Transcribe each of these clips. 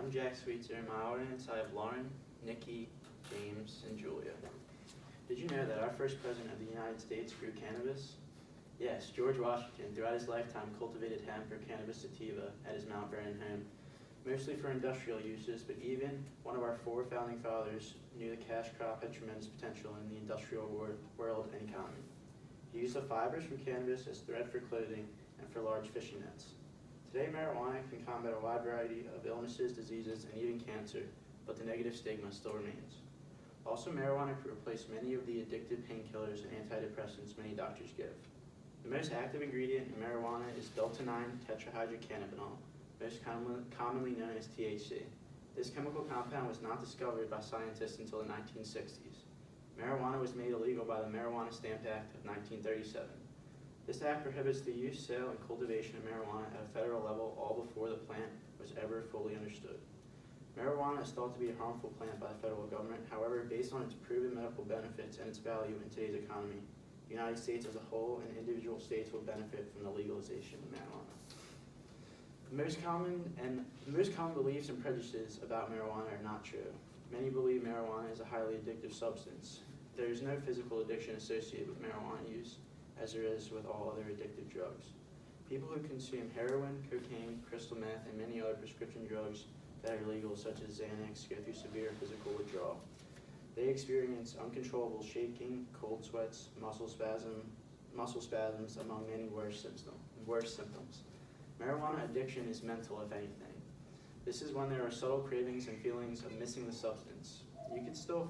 I'm Jack Sweetser. In my audience, I have Lauren, Nikki, James, and Julia. Did you know that our first president of the United States grew cannabis? Yes, George Washington, throughout his lifetime, cultivated hemp or cannabis sativa at his Mount Vernon home, mostly for industrial uses, but even one of our four founding fathers knew the cash crop had tremendous potential in the industrial world and economy. He used the fibers from cannabis as thread for clothing and for large fishing nets. Today, marijuana can combat a wide variety of illnesses, diseases, and even cancer, but the negative stigma still remains. Also, marijuana can replace many of the addictive painkillers and antidepressants many doctors give. The most active ingredient in marijuana is delta-9 tetrahydrocannabinol, most commonly known as THC. This chemical compound was not discovered by scientists until the 1960s. Marijuana was made illegal by the Marijuana Stamp Act of 1937. This act prohibits the use, sale, and cultivation of marijuana at a federal level all before the plant was ever fully understood. Marijuana is thought to be a harmful plant by the federal government. However, based on its proven medical benefits and its value in today's economy, the United States as a whole and individual states will benefit from the legalization of marijuana. The most common beliefs and prejudices about marijuana are not true. Many believe marijuana is a highly addictive substance. There is no physical addiction associated with marijuana use, as there is with all other addictive drugs. People who consume heroin, cocaine, crystal meth, and many other prescription drugs that are legal, such as Xanax, go through severe physical withdrawal. They experience uncontrollable shaking, cold sweats, muscle spasms, among many worse symptoms. Marijuana addiction is mental, if anything. This is when there are subtle cravings and feelings of missing the substance. You can still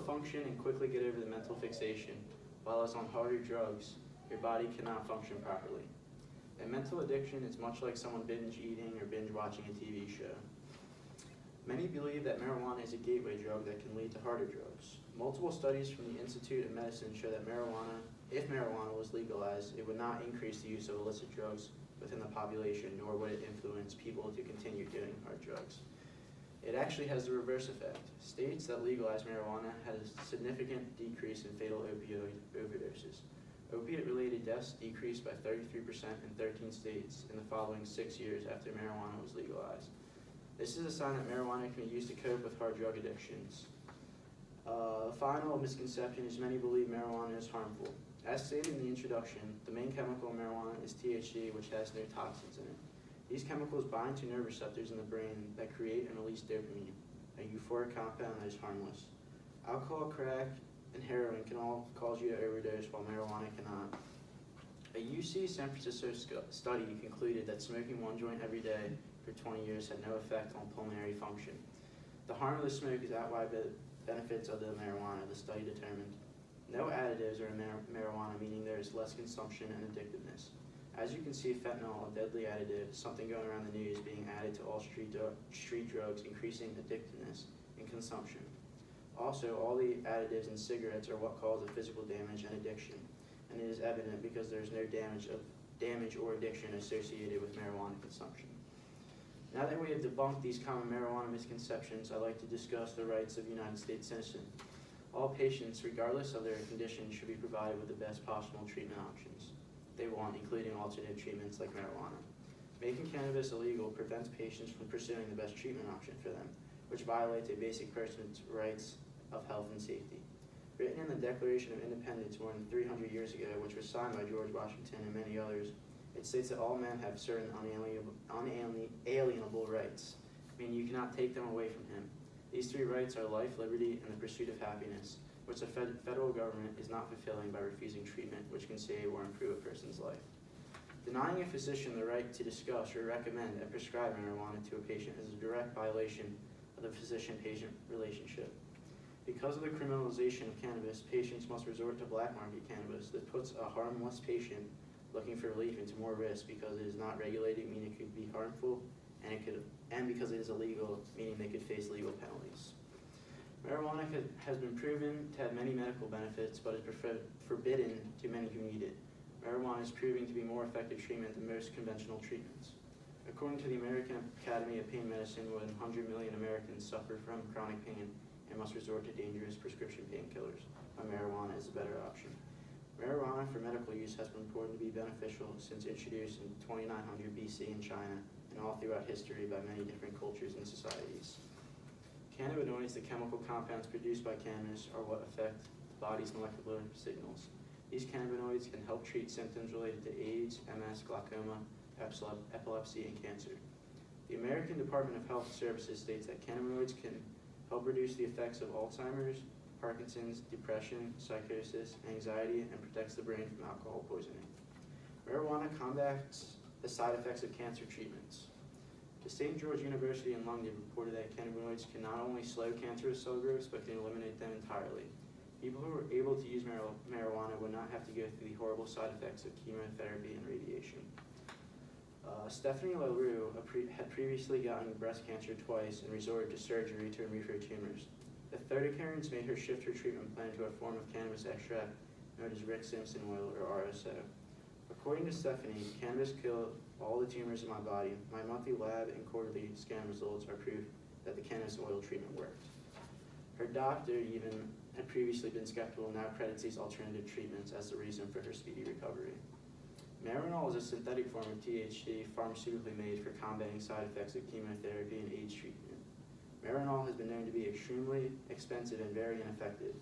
function and quickly get over the mental fixation, while as on harder drugs, your body cannot function properly. A mental addiction is much like someone binge eating or binge watching a TV show. Many believe that marijuana is a gateway drug that can lead to harder drugs. Multiple studies from the Institute of Medicine show that if marijuana was legalized, it would not increase the use of illicit drugs within the population, nor would it influence people to continue doing hard drugs. It actually has the reverse effect. States that legalize marijuana had a significant decrease in fatal opioid overdoses. Opiate-related deaths decreased by 33% in 13 states in the following 6 years after marijuana was legalized. This is a sign that marijuana can be used to cope with hard drug addictions. Final misconception is many believe marijuana is harmful. As stated in the introduction, the main chemical in marijuana is THC, which has no toxins in it. These chemicals bind to nerve receptors in the brain that create and release dopamine, a euphoric compound that is harmless. Alcohol, crack, and heroin can all cause you to overdose, while marijuana cannot. A UC San Francisco study concluded that smoking one joint every day for 20 years had no effect on pulmonary function. The harm of the smoke is outweighed by the benefits of the marijuana, the study determined. No additives are in marijuana, meaning there is less consumption and addictiveness. As you can see, fentanyl, a deadly additive, something going around the news, being added to all street drugs, increasing addictiveness and consumption. Also, all the additives in cigarettes are what cause the physical damage and addiction, and it is evident because there is no damage or addiction associated with marijuana consumption. Now that we have debunked these common marijuana misconceptions, I'd like to discuss the rights of a United States citizen. All patients, regardless of their condition, should be provided with the best possible treatment options they want, including alternative treatments like marijuana. Making cannabis illegal prevents patients from pursuing the best treatment option for them, which violates a basic person's rights of health and safety. Written in the Declaration of Independence more than 300 years ago, which was signed by George Washington and many others, it states that all men have certain unalienable rights, meaning you cannot take them away from him. These three rights are life, liberty, and the pursuit of happiness, which the federal government is not fulfilling by refusing treatment which can save or improve a person's life. Denying a physician the right to discuss or recommend and prescribe marijuana to a patient is a direct violation of the physician-patient relationship. Because of the criminalization of cannabis, patients must resort to black market cannabis that puts a harmless patient looking for relief into more risk because it is not regulated, meaning it could be harmful, and because it is illegal, meaning they could face legal penalties. Marijuana has been proven to have many medical benefits, but is forbidden to many who need it. Marijuana is proving to be more effective treatment than most conventional treatments. According to the American Academy of Pain Medicine, more than 100 million Americans suffer from chronic pain and must resort to dangerous prescription painkillers, when marijuana is a better option. Marijuana for medical use has been reported to be beneficial since introduced in 2900 BC in China and and all throughout history by many different cultures and societies. Cannabinoids, the chemical compounds produced by cannabis, are what affect the body's molecular signals. These cannabinoids can help treat symptoms related to AIDS, MS, glaucoma, epilepsy, and cancer. The American Department of Health Services states that cannabinoids can help reduce the effects of Alzheimer's, Parkinson's, depression, psychosis, anxiety, and protects the brain from alcohol poisoning. Marijuana combats the side effects of cancer treatments. The St. George University in London reported that cannabinoids can not only slow cancerous cell growth, but can eliminate them entirely. People who are able to use marijuana would not have to go through the horrible side effects of chemotherapy and radiation. Stephanie LaRue had previously gotten breast cancer twice and resorted to surgery to remove her tumors. The third occurrence made her shift her treatment plan to a form of cannabis extract known as Rick Simpson oil, or RSO. According to Stephanie, cannabis killed all the tumors in my body. My monthly lab and quarterly scan results are proof that the cannabis oil treatment worked. Her doctor even had previously been skeptical and now credits these alternative treatments as the reason for her speedy recovery. Marinol is a synthetic form of THC pharmaceutically made for combating side effects of chemotherapy and AIDS treatment. Marinol has been known to be extremely expensive and very ineffective.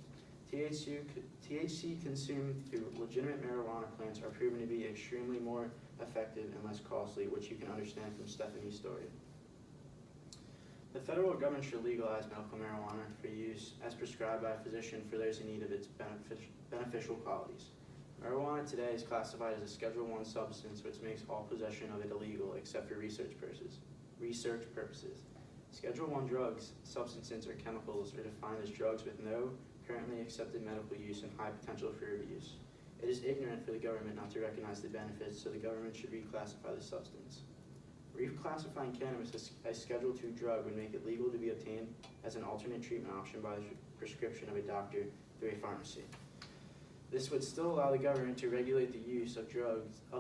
THC consumed through legitimate marijuana plants are proven to be extremely more effective and less costly, which you can understand from Stephanie's story. The federal government should legalize medical marijuana for use as prescribed by a physician for those in need of its beneficial qualities. Marijuana today is classified as a Schedule I substance, which makes all possession of it illegal except for research purposes. Schedule I drugs, substances, or chemicals are defined as drugs with no currently accepted medical use and high potential for abuse. It is ignorant for the government not to recognize the benefits, so the government should reclassify the substance. Reclassifying cannabis as a Schedule II drug would make it legal to be obtained as an alternate treatment option by the prescription of a doctor through a pharmacy. This would still allow the government to regulate the use of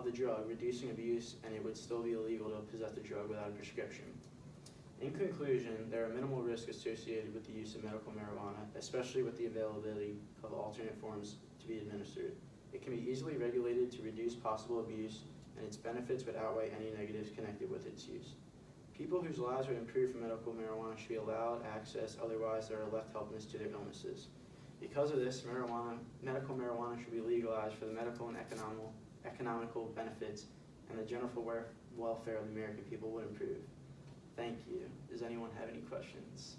the drug, reducing abuse, and it would still be illegal to possess the drug without a prescription. In conclusion, there are minimal risks associated with the use of medical marijuana, especially with the availability of alternate forms to be administered. It can be easily regulated to reduce possible abuse, and its benefits would outweigh any negatives connected with its use. People whose lives would improve from medical marijuana should be allowed access, otherwise they are left helpless to their illnesses. Because of this, medical marijuana should be legalized for the medical and economical benefits, and the general welfare of the American people would improve. Thank you. Does anyone have any questions?